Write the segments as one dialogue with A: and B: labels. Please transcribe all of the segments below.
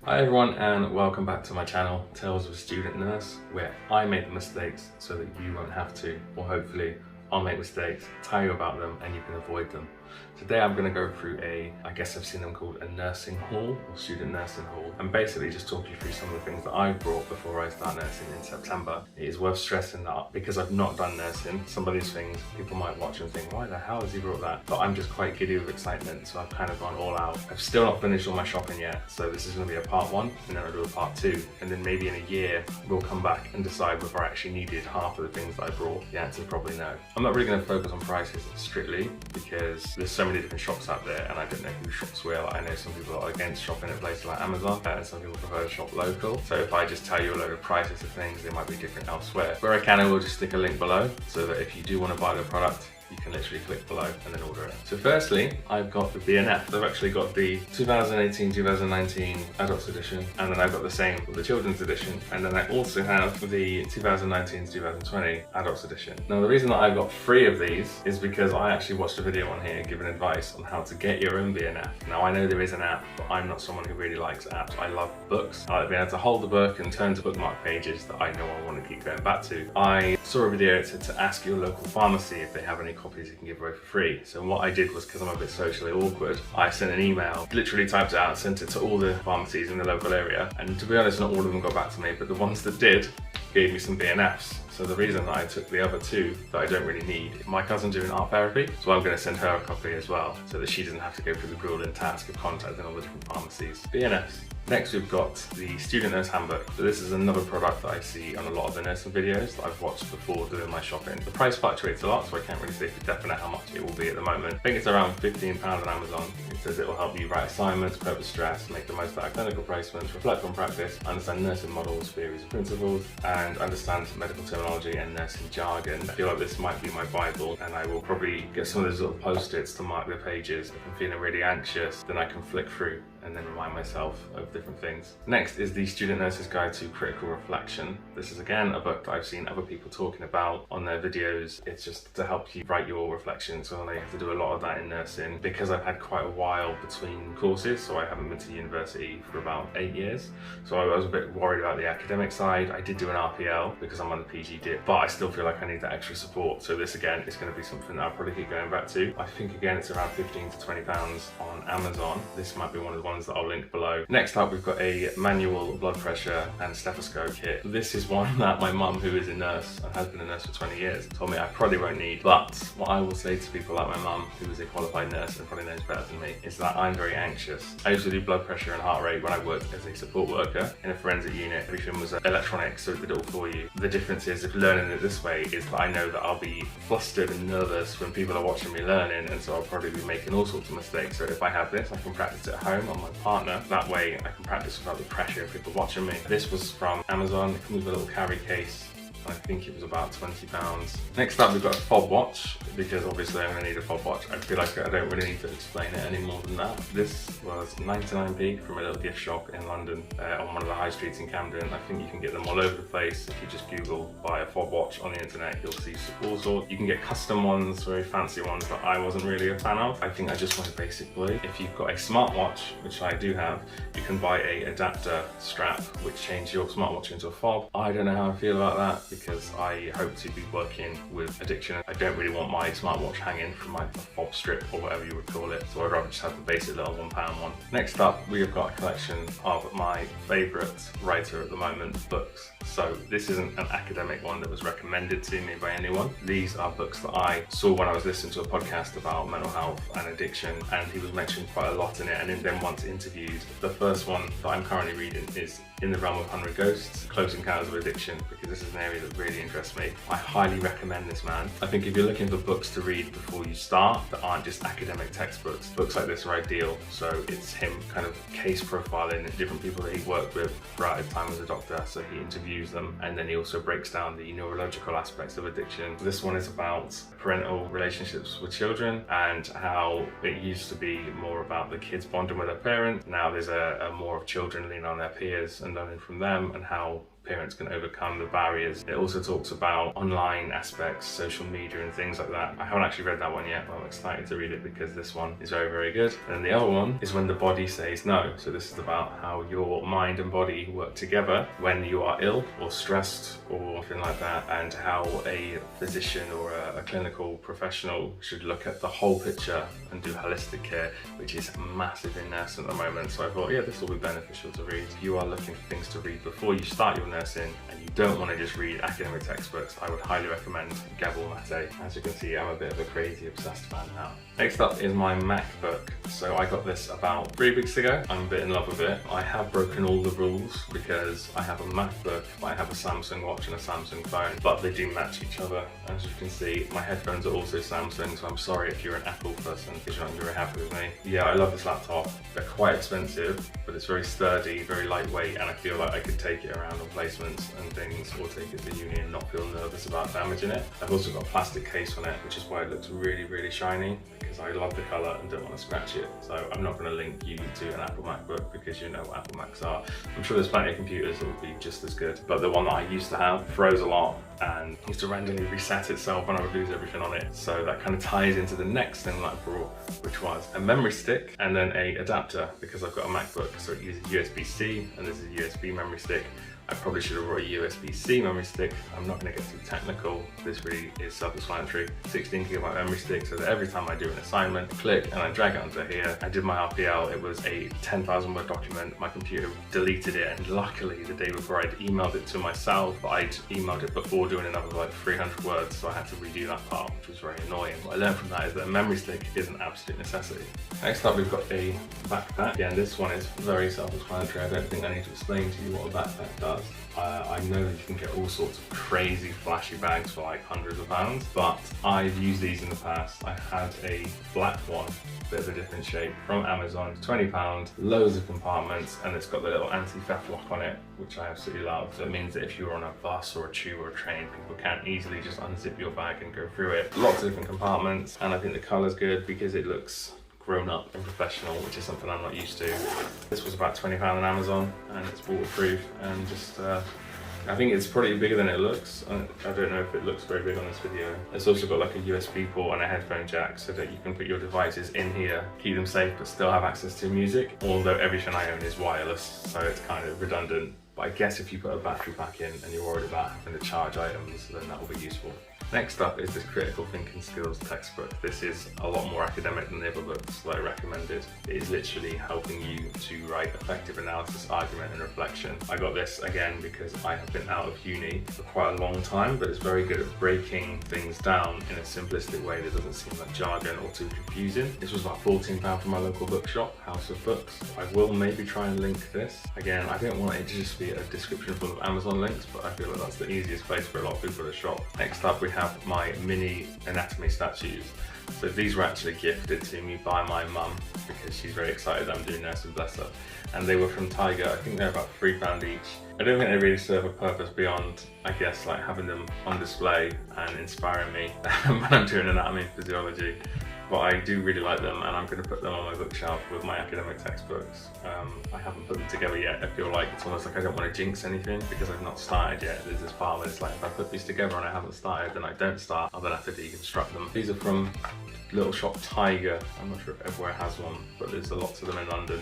A: Hi everyone and welcome back to my channel, Tales of a Student Nurse, where I make the mistakes so that you won't have to, or hopefully I'll make mistakes, tell you about them and you can avoid them. Today I'm going to go through I guess I've seen them called a nursing hall or student nursing hall, and basically just talk you through some of the things that I've brought before I start nursing in September. It is worth stressing that because I've not done nursing, some of these things people might watch and think, why the hell has he brought that? But I'm just quite giddy with excitement, so I've kind of gone all out. I've still not finished all my shopping yet, so this is going to be a part 1 and then I'll do a part 2, and then maybe in a year we'll come back and decide whether I actually needed half of the things that I brought. The answer is probably no. I'm not really going to focus on prices strictly because there's so many different shops out there and I don't know who shops well. I know some people are against shopping at places like Amazon and some people prefer to shop local. So if I just tell you a load of prices of things, they might be different elsewhere. Where I can, I will just stick a link below so that if you do want to buy the product, you can literally click below and then order it. So firstly, I've got the BNF. I've actually got the 2018-2019 Adults Edition, and then I've got the same with the Children's Edition, and then I also have the 2019-2020 Adults Edition. Now the reason that I've got 3 of these is because I actually watched a video on here giving advice on how to get your own BNF. Now I know there is an app, but I'm not someone who really likes apps. I love books. I like being able to hold the book and turn to bookmark pages that I know I want to keep going back to. I saw a video that said to ask your local pharmacy if they have any copies you can give away for free. So what I did was, because I'm a bit socially awkward, I sent an email, literally typed it out, sent it to all the pharmacies in the local area, and to be honest, not all of them got back to me, but the ones that did gave me some BNFs. So the reason that I took the other 2 that I don't really need, my cousin's doing art therapy, so I'm going to send her a copy as well, so that she doesn't have to go through the grueling task of contacting all the different pharmacies. BNFs. Next we've got the Student Nurse Handbook. So this is another product that I see on a lot of the nursing videos that I've watched before doing my shopping. The price fluctuates a lot, so I can't really say for definite how much it will be at the moment. I think it's around £15 on Amazon. It says it will help you write assignments, cope with stress, make the most out of clinical placements, reflect on practice, understand nursing models, theories and principles, and understand medical terminology and nursing jargon. I feel like this might be my Bible, and I will probably get some of those little post-its to mark the pages. If I'm feeling really anxious, then I can flick through and then remind myself of different things. Next is the Student Nurse's Guide to Critical Reflection. This is again a book that I've seen other people talking about on their videos. It's just to help you write your reflections, so I have to do a lot of that in nursing because I've had quite a while between courses, so I haven't been to university for about 8 years. So I was a bit worried about the academic side. I did do an RPL because I'm on the PG dip, but I still feel like I need that extra support. So this again is going to be something that I'll probably keep going back to. I think again it's around £15 to £20 on Amazon. This might be one of the ones that I'll link below. Next up, we've got a manual blood pressure and stethoscope kit. This is one that my mum, who is a nurse and has been a nurse for 20 years, told me I probably won't need. But what I will say to people like my mum, who is a qualified nurse and probably knows better than me, is that I'm very anxious. I used to do blood pressure and heart rate when I worked as a support worker in a forensic unit. Everything was electronic, so it did it all for you. The difference is, if learning it this way, is that I know that I'll be flustered and nervous when people are watching me learning, and so I'll probably be making all sorts of mistakes. So if I have this, I can practice at home on my partner. That way I can practice without the pressure of people watching me. This was from Amazon. It comes with a little carry case. I think it was about £20. Next up, we've got a Fob Watch, because obviously I'm going to need a Fob Watch. I feel like I don't really need to explain it any more than that. This was 99p from a little gift shop in London on one of the high streets in Camden. I think you can get them all over the place. If you just Google buy a Fob Watch on the internet, you'll see all sorts. You can get custom ones, very fancy ones that I wasn't really a fan of. I think I just went basic blue. If you've got a smartwatch, which I do have, you can buy a adapter strap which changes your smartwatch into a fob. I don't know how I feel about that, because I hope to be working with addiction. I don't really want my smartwatch hanging from my fob strip or whatever you would call it, so I'd rather just have the basic little £1 one. Next up, we have got a collection of my favourite writer at the moment, books. So this isn't an academic one that was recommended to me by anyone. These are books that I saw when I was listening to a podcast about mental health and addiction, and he was mentioned quite a lot in it, and then once interviewed. The first one that I'm currently reading is In the Realm of 100 Ghosts, Close Encounters of Addiction, because this is an area that really interests me. I highly recommend this man. I think if you're looking for books to read before you start that aren't just academic textbooks, books like this are ideal. So it's him kind of case profiling different people that he worked with throughout his time as a doctor, so he interviews them, and then he also breaks down the neurological aspects of addiction. This one is about parental relationships with children and how it used to be more about the kids bonding with their parents. Now there's a more of children leaning on their peers and learning from them, and how appearance can overcome the barriers. It also talks about online aspects, social media and things like that. I haven't actually read that one yet, but I'm excited to read it because this one is very, very good. And the other one is When the Body Says No. So this is about how your mind and body work together when you are ill or stressed or anything like that, and how a physician or a clinical professional should look at the whole picture and do holistic care, which is massive in nursing at the moment. So I thought, yeah, this will be beneficial to read. If you are looking for things to read before you start your nursing and you don't want to just read academic textbooks, I would highly recommend Gabor Maté. As you can see, I'm a bit of a crazy obsessed fan now. Next up is my MacBook. So I got this about 3 weeks ago. I'm a bit in love with it. I have broken all the rules because I have a MacBook, but I have a Samsung watch and a Samsung phone, but they do match each other. As you can see, my headphones are also Samsung, so I'm sorry if you're an Apple person because you're not very happy with me. Yeah, I love this laptop. They're quite expensive, but it's very sturdy, very lightweight, and I feel like I could take it around on placements and things, or take it to uni and not feel nervous about damaging it. I've also got a plastic case on it, which is why it looks really, really shiny, because I love the colour and don't want to scratch it. So I'm not going to link you to an Apple MacBook because you know what Apple Macs are. I'm sure there's plenty of computers that will be just as good, but the one that I used to have froze a lot and used to randomly reset itself when I would lose everything on it. So that kind of ties into the next thing that I brought, which was a memory stick and then a adapter, because I've got a MacBook, so it uses USB-C and this is a USB memory stick. I probably should have brought a USB-C memory stick. I'm not going to get too technical. This really is self-explanatory. 16GB memory stick, so that every time I do an assignment, click and I drag it onto here. I did my RPL. It was a 10,000 word document. My computer deleted it, and luckily the day before I'd emailed it to myself, but I'd emailed it before doing another like 300 words, so I had to redo that part, which was very annoying. What I learned from that is that a memory stick is an absolute necessity. Next up, we've got a backpack. Again, this one is very self-explanatory. I don't think I need to explain to you what a backpack does. I know that you can get all sorts of crazy flashy bags for like hundreds of pounds, but I've used these in the past. I had a black one, bit of a different shape, from Amazon, £20, loads of compartments, and it's got the little anti-theft lock on it, which I absolutely love. So it means that if you're on a bus or a tube or a train, people can't easily just unzip your bag and go through it. Lots of different compartments, and I think the colour's good because it looks grown up and professional, which is something I'm not used to. This was about £20 on Amazon, and it's waterproof, and just I think it's probably bigger than it looks. I don't know if it looks very big on this video. It's also got like a USB port and a headphone jack so that you can put your devices in here, keep them safe but still have access to music, although everything I own is wireless, so it's kind of redundant. But I guess if you put a battery pack in and you're worried about having to charge items, then that will be useful. Next up is this Critical Thinking Skills textbook. This is a lot more academic than the other books that I recommended. It is literally helping you to write effective analysis, argument and reflection. I got this again because I have been out of uni for quite a long time, but it's very good at breaking things down in a simplistic way that doesn't seem like jargon or too confusing. This was about £14 from my local bookshop, House of Books. I will maybe try and link this. Again, I don't want it to just be a description full of Amazon links, but I feel like that's the easiest place for a lot of people to shop. Next up, we have my mini anatomy statues. So these were actually gifted to me by my mum because she's very excited that I'm doing nursing, bless her. And they were from Tiger. I think they're about £3 each. I don't think they really serve a purpose beyond, I guess, like having them on display and inspiring me when I'm doing anatomy and physiology. But I do really like them, and I'm going to put them on my bookshelf with my academic textbooks. I haven't put them together yet. I feel like it's almost like I don't want to jinx anything because I've not started yet. There's this part where it's like if I put these together and I haven't started, then I don't start. I'll then have to deconstruct them. These are from little shop Tiger. I'm not sure if everywhere has one, but there's lots of them in London.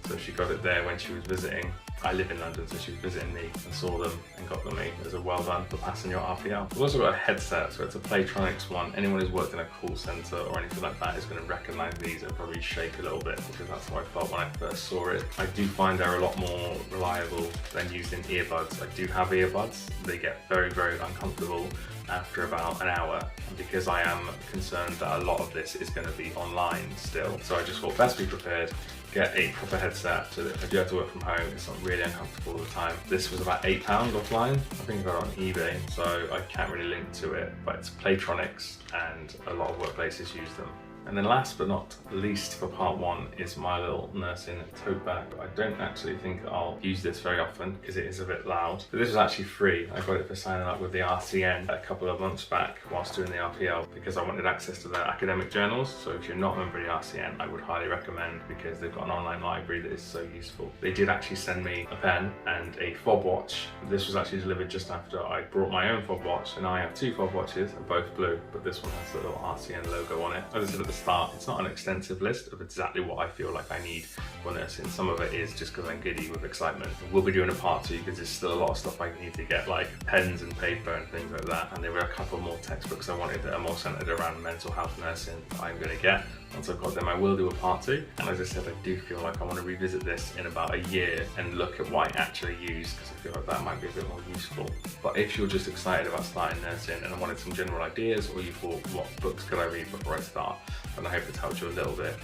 A: So she got it there when she was visiting. I live in London, so she was visiting me and saw them and got them me as a well done for passing your RPL. We've also got a headset, so it's a Playtronics one. Anyone who's worked in a call centre or anything like that is going to recognise these and probably shake a little bit because that's how I felt when I first saw it. I do find they're a lot more reliable than using earbuds. I do have earbuds. They get very, very uncomfortable after about an hour, and because I am concerned that a lot of this is going to be online still, so I just thought best be prepared, get a proper headset so that if I do have to work from home it's not really uncomfortable all the time. This was about £8 offline. I think I got it on eBay, so I can't really link to it, but it's Playtronics and a lot of workplaces use them. And then last but not least for part one is my little nursing tote bag. I don't actually think I'll use this very often because it is a bit loud. But this was actually free. I got it for signing up with the RCN a couple of months back whilst doing the RPL because I wanted access to their academic journals. So if you're not a member of the RCN, I would highly recommend because they've got an online library that is so useful. They did actually send me a pen and a Fob Watch. This was actually delivered just after I brought my own Fob Watch, and I have two Fob Watches, both blue, but this one has the little RCN logo on it. As I said at the start, it's not an extensive list of exactly what I feel like I need for nursing. Some of it is just because I'm giddy with excitement. We'll be doing a part two because there's still a lot of stuff I need to get, like pens and paper and things like that. And there were a couple more textbooks I wanted that are more centered around mental health nursing that I'm going to get. Once I've got them, I will do a part two. And as I said, I do feel like I want to revisit this in about a year and look at what I actually use, because I feel like that might be a bit more useful. But if you're just excited about starting nursing and I wanted some general ideas, or you thought, what books could I read before I start? And I hope it's helped you a little bit.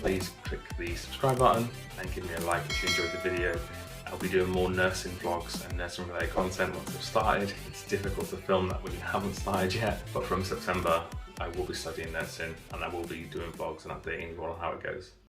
A: Please click the subscribe button and give me a like if you enjoyed the video. I'll be doing more nursing vlogs and nursing related content once I've started. It's difficult to film that when you haven't started yet, but from September I will be studying nursing and I will be doing vlogs and updating you all on how it goes.